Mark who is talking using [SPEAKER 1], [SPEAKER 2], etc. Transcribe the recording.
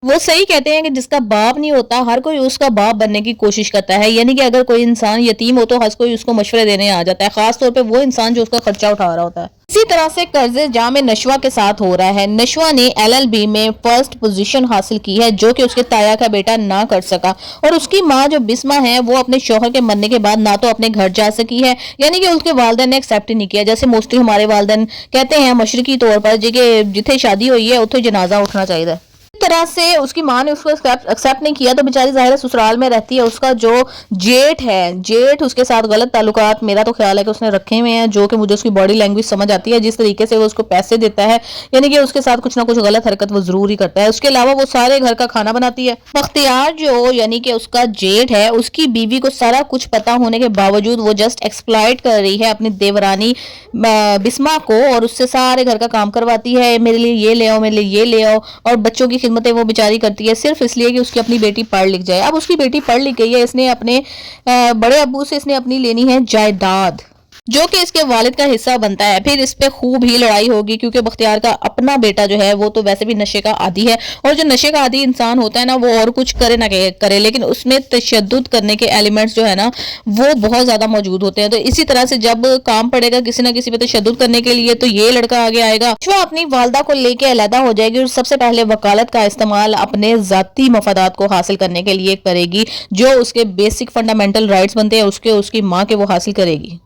[SPEAKER 1] وہ صحیح کہتے ہیں کہ جس کا باپ نہیں ہوتا ہر کوئی اس کا باپ بننے کی کوشش کرتا ہے، یعنی کہ اگر کوئی انسان یتیم ہو تو ہر کوئی اس کو مشورے دینے آ جاتا ہے، خاص طور پہ وہ انسان جو اس کا خرچہ اٹھا رہا ہوتا ہے۔ اسی طرح سے قرض جام نشوہ کے ساتھ ہو رہا ہے۔ نشوہ نے LLB میں فرسٹ پوزیشن حاصل کی ہے، جو کہ اس کے تایا کا بیٹا نہ کر سکا، اور اس کی ماں جو بسمہ ہے وہ اپنے شوہر کے مرنے کے بعد نہ تو اپنے گھر جا سکی ہے، یعنی کہ اس کے والدین نے ایکسیپٹ ہی نہیں کیا، جیسے موسٹلی ہمارے والدین کہتے ہیں مشرقی طور پر جی کہ جتھے شادی ہوئی ہے اتھے جنازہ اٹھنا چاہیے۔ اس طرح سے اس کی ماں نے اس کو ایکسیپٹ نہیں کیا تو بیچاری ظاہر ہے سسرال میں رہتی ہے، اس کا جو جیٹھ ہے، جیٹھ اس کے ساتھ غلط تعلقات میرا تو خیال ہے کہ اس نے رکھے ہوئے ہیں، جو کہ مجھے اس کی باڈی لینگویج سمجھ آتی ہے، جس طریقے سے وہ اس کو پیسے دیتا ہے، یعنی کہ اس کے ساتھ کچھ نہ کچھ غلط حرکت وہ ضرور ہی کرتا ہے۔ اس کے علاوہ وہ سارے گھر کا کھانا بناتی ہے۔ بختیار جو یعنی کہ اس کا جیٹھ ہے، اس کی بیوی کو سارا کچھ پتا ہونے کے باوجود وہ جسٹ ایکسپلائٹ کر رہی ہے اپنی دیورانی بسمہ کو، اور اس سے سارے گھر کا کام کرواتی ہے، میرے لیے یہ لے آؤ، میرے لیے یہ لے آؤ، اور بچوں کی خدمتیں وہ بیچاری کرتی ہے صرف اس لیے کہ اس کی اپنی بیٹی پڑھ لکھ جائے۔ اب اس کی بیٹی پڑھ لکھ گئی ہے، اس نے اپنے بڑے ابو سے اس نے اپنی لینی ہے جائیداد، جو کہ اس کے والد کا حصہ بنتا ہے۔ پھر اس پہ خوب ہی لڑائی ہوگی، کیونکہ بختیار کا اپنا بیٹا جو ہے وہ تو ویسے بھی نشے کا عادی ہے، اور جو نشے کا عادی انسان ہوتا ہے نا وہ اور کچھ کرے نہ کرے لیکن اس میں تشدد کرنے کے ایلیمنٹس جو ہے نا وہ بہت زیادہ موجود ہوتے ہیں۔ تو اسی طرح سے جب کام پڑے گا کسی نہ کسی پہ تشدد کرنے کے لیے تو یہ لڑکا آگے آئے گا، جو اپنی والدہ کو لے کے علیحدہ ہو جائے گی، اور سب سے پہلے وکالت کا استعمال اپنے ذاتی مفادات کو حاصل کرنے کے لیے کرے گی، جو اس کے بیسک فنڈامنٹل رائٹس بنتے ہیں اس کی ماں کے وہ حاصل کرے گی۔